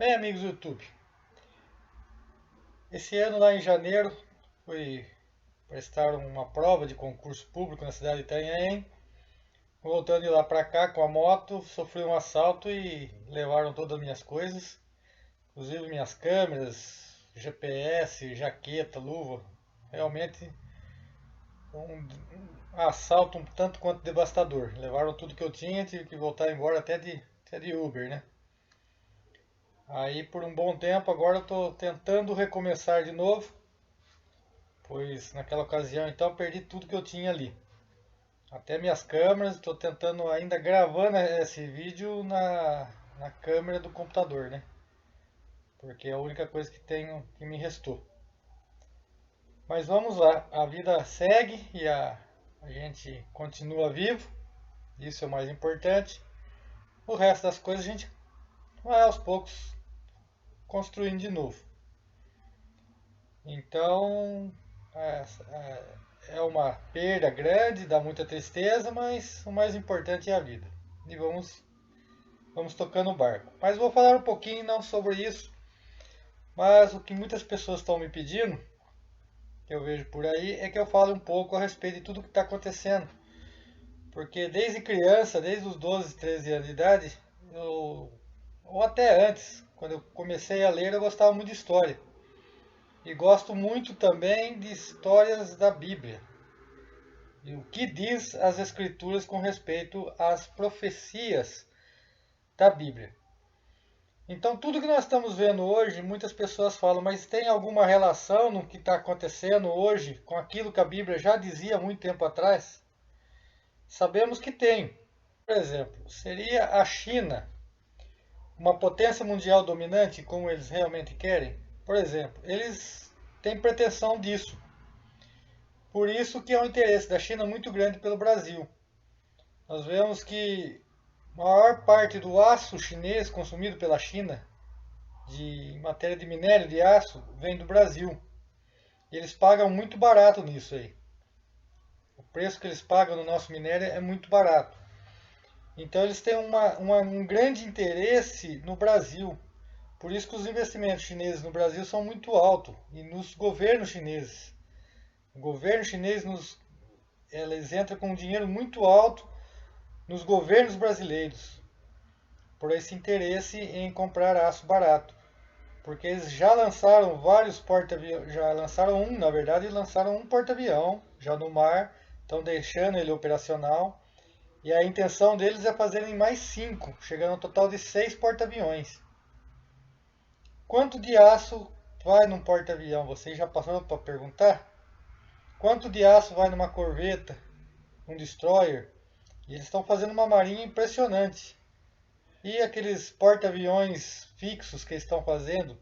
Bem, amigos do YouTube, esse ano lá em janeiro fui prestar uma prova de concurso público na cidade de Itanhaém. Voltando de lá para cá com a moto, sofri um assalto e levaram todas as minhas coisas, inclusive minhas câmeras, GPS, jaqueta, luva. Realmente um assalto um tanto quanto devastador. Levaram tudo que eu tinha, tive que voltar embora até de Uber, né? Aí por um bom tempo agora eu estou tentando recomeçar de novo, pois naquela ocasião então eu perdi tudo que eu tinha ali. Até minhas câmeras, estou tentando ainda gravando esse vídeo na câmera do computador, né? Porque é a única coisa que tenho que me restou. Mas vamos lá, a vida segue e a gente continua vivo, isso é o mais importante. O resto das coisas a gente vai aos poucos construindo de novo. Então, é, é uma perda grande, dá muita tristeza, mas o mais importante é a vida. E vamos tocando o barco. Mas vou falar um pouquinho não sobre isso, mas o que muitas pessoas estão me pedindo, que eu vejo por aí, é que eu fale um pouco a respeito de tudo que está acontecendo. Porque desde criança, desde os 12, 13 anos de idade, ou até antes, quando eu comecei a ler, eu gostava muito de história. E gosto muito também de histórias da Bíblia. E o que diz as Escrituras com respeito às profecias da Bíblia. Então, tudo que nós estamos vendo hoje, muitas pessoas falam, mas tem alguma relação no que está acontecendo hoje com aquilo que a Bíblia já dizia muito tempo atrás? Sabemos que tem. Por exemplo, seria a China uma potência mundial dominante como eles realmente querem? Por exemplo, eles têm pretensão disso. Por isso que é um interesse da China muito grande pelo Brasil. Nós vemos que a maior parte do aço chinês consumido pela China, de matéria de minério de aço, vem do Brasil. E eles pagam muito barato nisso aí. O preço que eles pagam no nosso minério é muito barato. Então eles têm um grande interesse no Brasil. Por isso que os investimentos chineses no Brasil são muito altos. E nos governos chineses. O governo chinês eles entram com um dinheiro muito alto nos governos brasileiros. Por esse interesse em comprar aço barato. Porque eles já lançaram vários porta-aviões, já lançaram um, na verdade, lançaram um porta-avião já no mar, estão deixando ele operacional. E a intenção deles é fazerem mais 5, chegando ao total de 6 porta-aviões. Quanto de aço vai num porta-avião? Vocês já passaram para perguntar? Quanto de aço vai numa corveta, um destroyer? E eles estão fazendo uma marinha impressionante. E aqueles porta-aviões fixos que eles estão fazendo,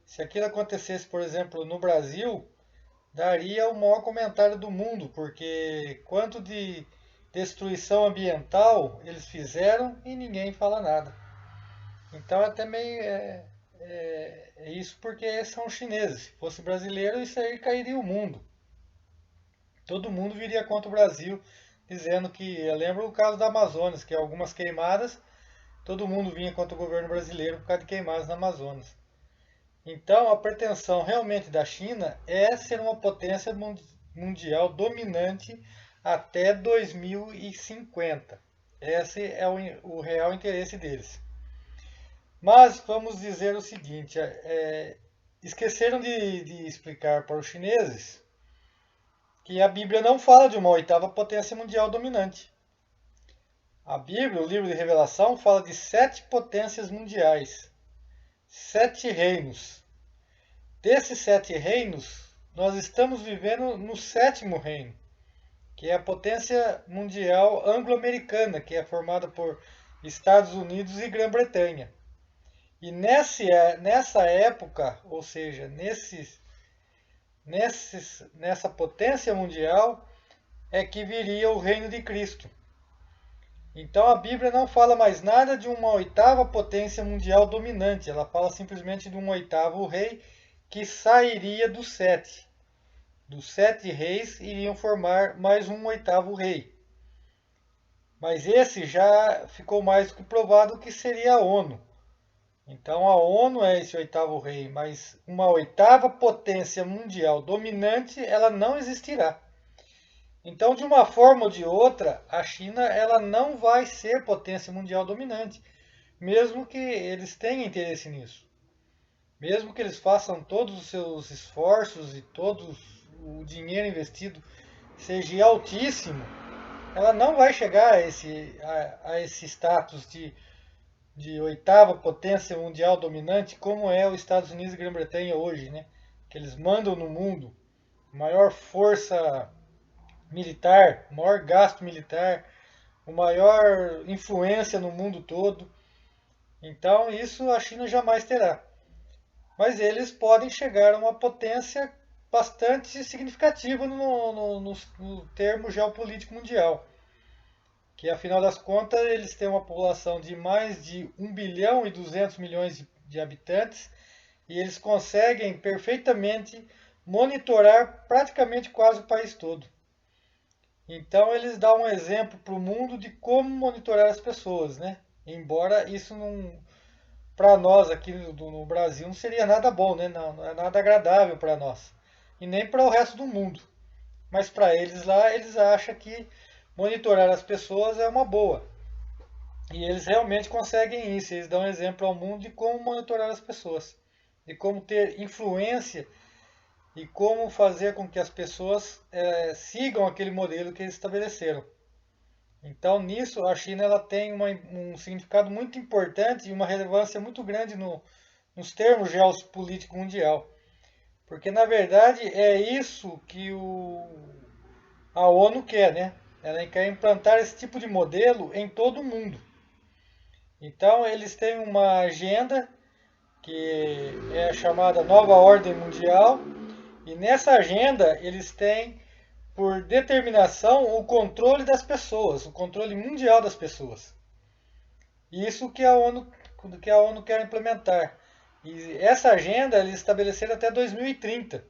se aquilo acontecesse, por exemplo, no Brasil, daria o maior comentário do mundo, porque quanto de destruição ambiental eles fizeram e ninguém fala nada. Então até meio é isso porque são chineses. Se fosse brasileiro, isso aí cairia o mundo. Todo mundo viria contra o Brasil, dizendo que, eu lembro o caso da Amazonas, que algumas queimadas, todo mundo vinha contra o governo brasileiro por causa de queimadas na Amazonas. Então, a pretensão realmente da China é ser uma potência mundial dominante até 2050. Esse é o real interesse deles. Mas vamos dizer o seguinte: esqueceram de explicar para os chineses que a Bíblia não fala de uma oitava potência mundial dominante. A Bíblia, o livro de Revelação, fala de 7 potências mundiais, 7 reinos. Desses 7 reinos, nós estamos vivendo no 7º reino, que é a potência mundial anglo-americana, que é formada por Estados Unidos e Grã-Bretanha. E nessa época, ou seja, nessa potência mundial, é que viria o reino de Cristo. Então a Bíblia não fala mais nada de uma oitava potência mundial dominante, ela fala simplesmente de um oitavo rei que sairia dos 7. Dos 7 reis iriam formar mais um oitavo rei. Mas esse já ficou mais do que provado que seria a ONU. Então a ONU é esse oitavo rei, mas uma oitava potência mundial dominante, ela não existirá. Então, de uma forma ou de outra, a China ela não vai ser potência mundial dominante, mesmo que eles tenham interesse nisso. Mesmo que eles façam todos os seus esforços e todo o dinheiro investido seja altíssimo, ela não vai chegar a esse status de oitava potência mundial dominante, como é os Estados Unidos e Grã-Bretanha hoje, né? Que eles mandam no mundo, maior força militar, maior gasto militar, o maior influência no mundo todo. Então isso a China jamais terá. Mas eles podem chegar a uma potência bastante significativa no termo geopolítico mundial. Que afinal das contas eles têm uma população de mais de 1,2 bilhão de habitantes e eles conseguem perfeitamente monitorar praticamente quase o país todo. Então eles dão um exemplo para o mundo de como monitorar as pessoas, né? Embora isso não, para nós aqui no Brasil não seria nada bom, né? Não, não é nada agradável para nós e nem para o resto do mundo. Mas para eles lá, eles acham que monitorar as pessoas é uma boa. E eles realmente conseguem isso. Eles dão um exemplo ao mundo de como monitorar as pessoas, de como ter influência e como fazer com que as pessoas sigam aquele modelo que eles estabeleceram. Então, nisso, a China ela tem um significado muito importante e uma relevância muito grande nos termos geopolítico mundial. Porque, na verdade, é isso que a ONU quer, né? Ela quer implantar esse tipo de modelo em todo o mundo. Então, eles têm uma agenda que é chamada Nova Ordem Mundial, e nessa agenda eles têm por determinação o controle das pessoas, o controle mundial das pessoas. Isso que a ONU quer implementar. E essa agenda eles estabeleceram até 2030,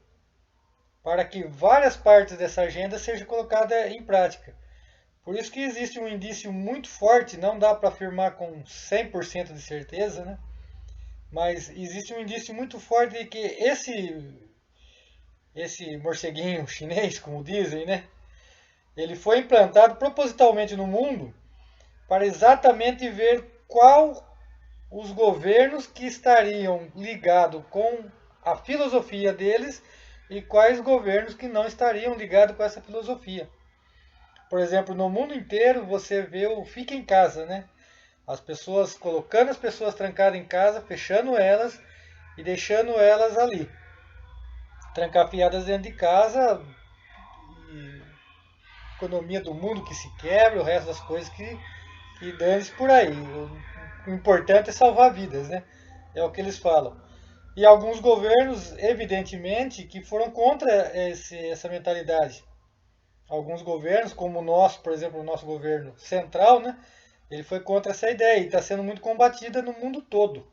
para que várias partes dessa agenda sejam colocadas em prática. Por isso que existe um indício muito forte, não dá para afirmar com 100% de certeza, né? Mas existe um indício muito forte de que esse morceguinho chinês, como dizem, né? Ele foi implantado propositalmente no mundo para exatamente ver qual os governos que estariam ligados com a filosofia deles e quais governos que não estariam ligados com essa filosofia. Por exemplo, no mundo inteiro você vê o fica em casa, né? As pessoas colocando as pessoas trancadas em casa, fechando elas e deixando elas ali, trancafiadas dentro de casa, e economia do mundo que se quebra, o resto das coisas que dane-se por aí. O importante é salvar vidas, né? É o que eles falam. E alguns governos, evidentemente, que foram contra essa mentalidade. Alguns governos, como o nosso, por exemplo, o nosso governo central, né? Ele foi contra essa ideia e está sendo muito combatida no mundo todo.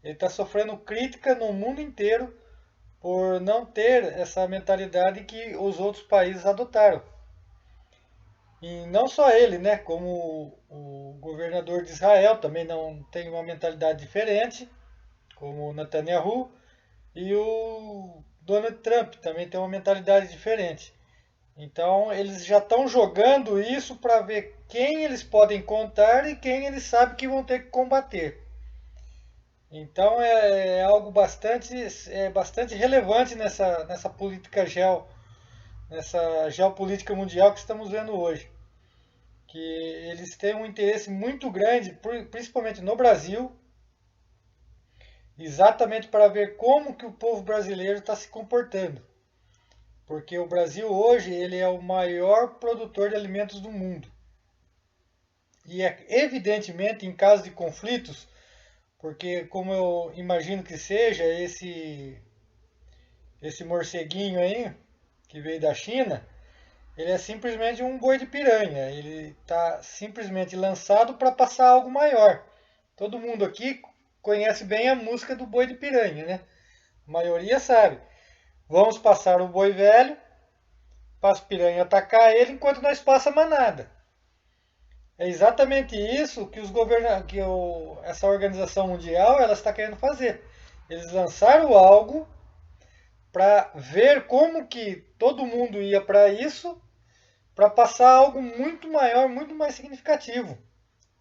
Ele está sofrendo crítica no mundo inteiro por não ter essa mentalidade que os outros países adotaram. E não só ele, né? Como o governador de Israel também não tem uma mentalidade diferente, como o Netanyahu, e o Donald Trump também tem uma mentalidade diferente. Então eles já estão jogando isso para ver quem eles podem contar e quem eles sabem que vão ter que combater. Então é algo bastante relevante nessa nessa geopolítica mundial que estamos vendo hoje. Que eles têm um interesse muito grande, principalmente no Brasil, exatamente para ver como que o povo brasileiro está se comportando. Porque o Brasil hoje ele é o maior produtor de alimentos do mundo. E é evidentemente em caso de conflitos, porque como eu imagino que seja esse morceguinho aí que veio da China, ele é simplesmente um boi de piranha. Ele está simplesmente lançado para passar algo maior. Todo mundo aqui conhece bem a música do boi de piranha, né? A maioria sabe. Vamos passar o boi velho para as piranhas atacar ele enquanto nós passa a manada. É exatamente isso que essa organização mundial ela está querendo fazer. Eles lançaram algo para ver como que todo mundo ia para isso, para passar algo muito maior, muito mais significativo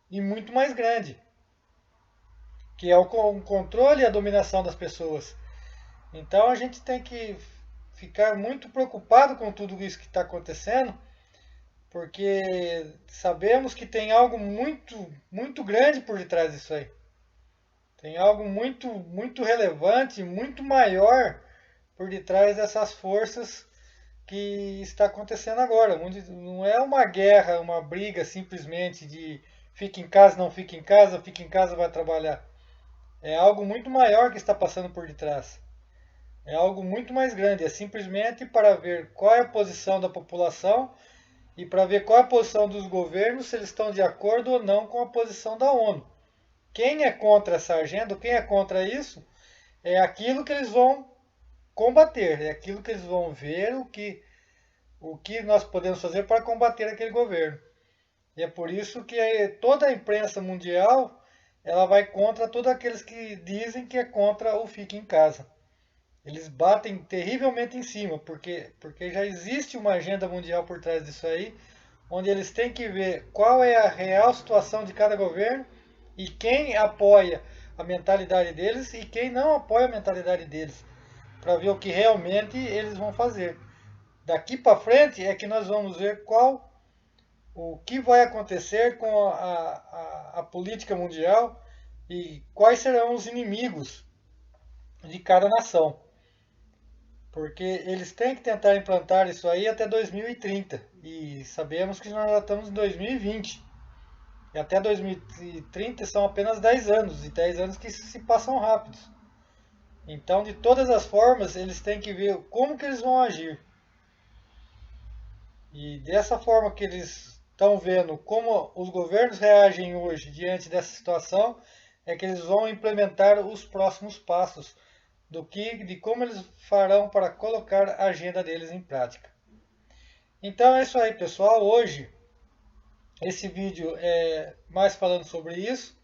e muito mais grande, que é o controle e a dominação das pessoas. Então a gente tem que ficar muito preocupado com tudo isso que está acontecendo, porque sabemos que tem algo muito, muito grande por detrás disso aí. Tem algo muito, muito relevante, muito maior por detrás dessas forças que está acontecendo agora. Onde não é uma guerra, uma briga simplesmente de fica em casa, não fica em casa, vai trabalhar. É algo muito maior que está passando por detrás. É algo muito mais grande. É simplesmente para ver qual é a posição da população e para ver qual é a posição dos governos, se eles estão de acordo ou não com a posição da ONU. Quem é contra essa agenda, quem é contra isso, é aquilo que eles vão combater, é aquilo que eles vão ver o que nós podemos fazer para combater aquele governo. E é por isso que toda a imprensa mundial ela vai contra todos aqueles que dizem que é contra o fique em casa. Eles batem terrivelmente em cima, porque já existe uma agenda mundial por trás disso aí, onde eles têm que ver qual é a real situação de cada governo e quem apoia a mentalidade deles e quem não apoia a mentalidade deles, para ver o que realmente eles vão fazer. Daqui para frente é que nós vamos ver o que vai acontecer com a política mundial e quais serão os inimigos de cada nação. Porque eles têm que tentar implantar isso aí até 2030. E sabemos que nós já estamos em 2020. E até 2030 são apenas 10 anos. E 10 anos que se passam rápidos. Então, de todas as formas, eles têm que ver como que eles vão agir. E dessa forma que eles estão vendo como os governos reagem hoje diante dessa situação, é que eles vão implementar os próximos passos de como eles farão para colocar a agenda deles em prática. Então é isso aí, pessoal. Hoje esse vídeo é mais falando sobre isso,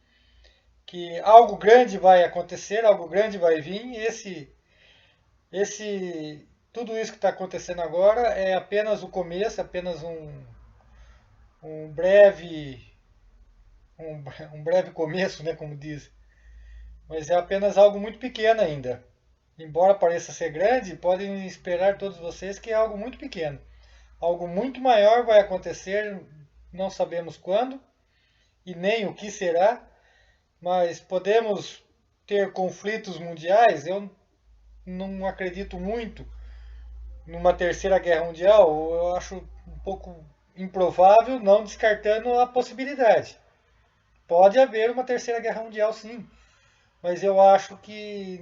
que algo grande vai acontecer, algo grande vai vir. E tudo isso que está acontecendo agora é apenas o começo, apenas um breve um breve começo, né, como diz. Mas é apenas algo muito pequeno ainda. Embora pareça ser grande, podem esperar todos vocês que é algo muito pequeno. Algo muito maior vai acontecer, não sabemos quando e nem o que será, mas podemos ter conflitos mundiais. Eu não acredito muito numa terceira guerra mundial, eu acho um pouco improvável, não descartando a possibilidade. Pode haver uma terceira guerra mundial, sim, mas eu acho que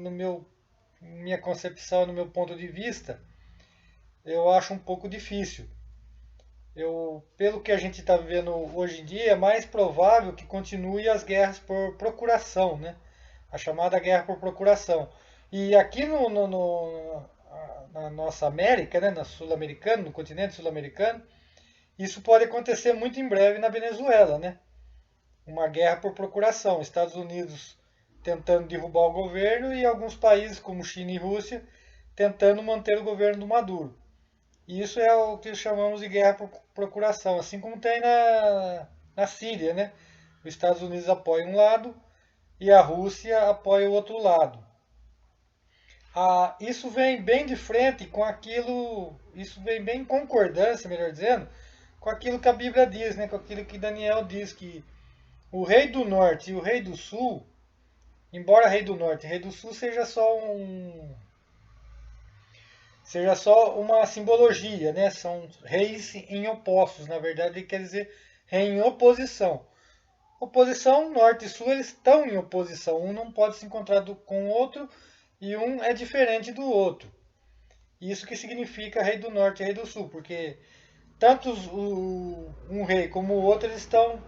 minha concepção, no meu ponto de vista, eu acho um pouco difícil. Pelo que a gente está vivendo hoje em dia, é mais provável que continue as guerras por procuração, né? A chamada guerra por procuração. E aqui na nossa América, né? Na sul-americana, no continente sul-americano, isso pode acontecer muito em breve na Venezuela, né? Uma guerra por procuração. Estados Unidos tentando derrubar o governo e alguns países como China e Rússia tentando manter o governo do Maduro. E isso é o que chamamos de guerra por procuração, assim como tem na Síria, né? Os Estados Unidos apoiam um lado e a Rússia apoia o outro lado. Isso vem bem de frente com aquilo, isso vem bem em concordância, melhor dizendo, com aquilo que a Bíblia diz, né? Com aquilo que Daniel diz, que o rei do norte e o rei do sul, embora rei do norte e rei do sul seja só uma simbologia, né? São reis em opostos, na verdade ele quer dizer rei em oposição. Oposição, norte e sul, eles estão em oposição. Um não pode se encontrar com o outro e um é diferente do outro. Isso que significa rei do norte e rei do sul, porque tanto um rei como o outro eles estão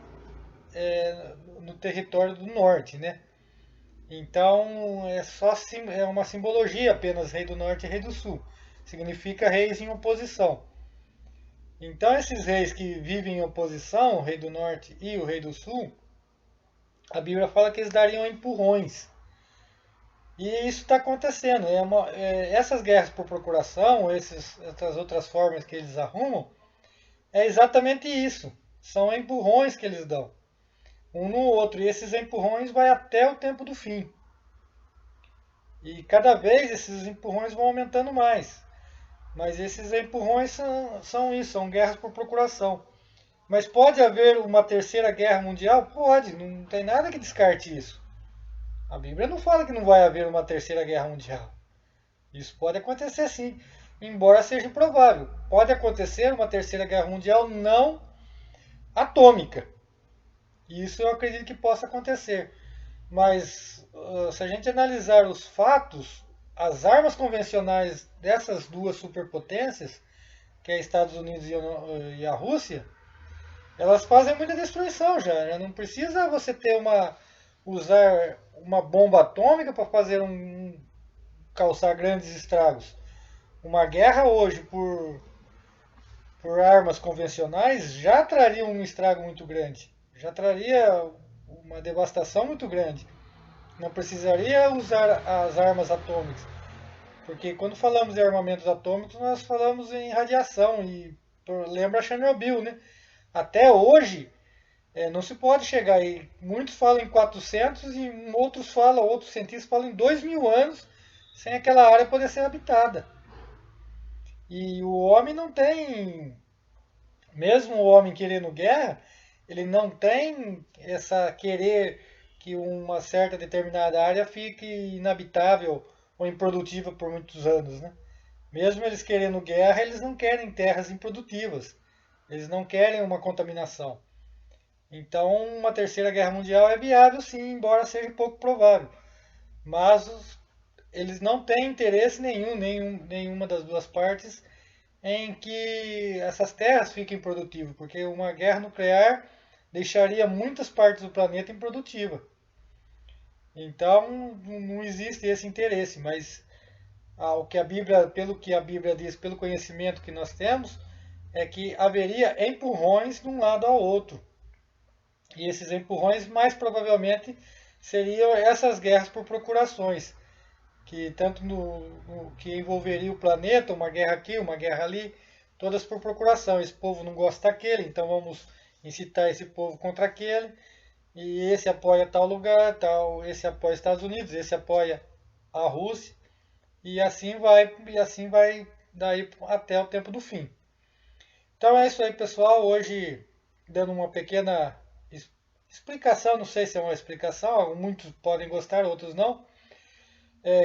no território do norte, né? Então é uma simbologia apenas rei do norte e rei do sul. Significa reis em oposição. Então esses reis que vivem em oposição, o rei do norte e o rei do sul, a Bíblia fala que eles dariam empurrões. E isso está acontecendo. Essas guerras por procuração, essas outras formas que eles arrumam, é exatamente isso. São empurrões que eles dão um no outro. E esses empurrões vai até o tempo do fim. E cada vez esses empurrões vão aumentando mais. Mas esses empurrões são isso, são guerras por procuração. Mas pode haver uma terceira guerra mundial? Pode, não tem nada que descarte isso. A Bíblia não fala que não vai haver uma terceira guerra mundial. Isso pode acontecer sim, embora seja improvável. Pode acontecer uma terceira guerra mundial não atômica. Isso eu acredito que possa acontecer. Mas se a gente analisar os fatos, as armas convencionais dessas duas superpotências, que é Estados Unidos e a Rússia, elas fazem muita destruição já. Né? Não precisa você usar uma bomba atômica para fazer causar grandes estragos. Uma guerra hoje por armas convencionais já traria um estrago muito grande, já traria uma devastação muito grande. Não precisaria usar as armas atômicas, porque quando falamos em armamentos atômicos, nós falamos em radiação e lembra Chernobyl, né? Até hoje não se pode chegar aí. Muitos falam em 400 e outros cientistas falam em 2000 anos sem aquela área poder ser habitada. E o homem não tem, mesmo o homem querendo guerra, ele não tem essa querer que uma certa determinada área fique inabitável ou improdutiva por muitos anos, né? Mesmo eles querendo guerra, eles não querem terras improdutivas. Eles não querem uma contaminação. Então, uma terceira guerra mundial é viável, sim, embora seja pouco provável. Mas eles não têm interesse nenhuma das duas partes em que essas terras fiquem produtivas, porque uma guerra nuclear deixaria muitas partes do planeta improdutiva. Então, não existe esse interesse, mas o que a Bíblia, pelo que a Bíblia diz, pelo conhecimento que nós temos, é que haveria empurrões de um lado ao outro. E esses empurrões, mais provavelmente, seriam essas guerras por procurações, que tanto no que envolveria o planeta, uma guerra aqui, uma guerra ali, todas por procuração. Esse povo não gosta daquele, então vamos incitar esse povo contra aquele. E esse apoia tal lugar, esse apoia os Estados Unidos, esse apoia a Rússia, e assim vai daí até o tempo do fim. Então é isso aí, pessoal. Hoje dando uma pequena explicação, não sei se é uma explicação, muitos podem gostar, outros não.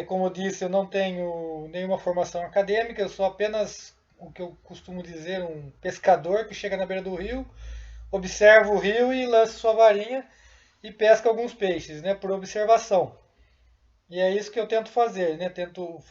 Como eu disse, eu não tenho nenhuma formação acadêmica, eu sou apenas o que eu costumo dizer, um pescador que chega na beira do rio, observa o rio e lança sua varinha e pesca alguns peixes, né, por observação. E é isso que eu tento fazer, né? Tento fazer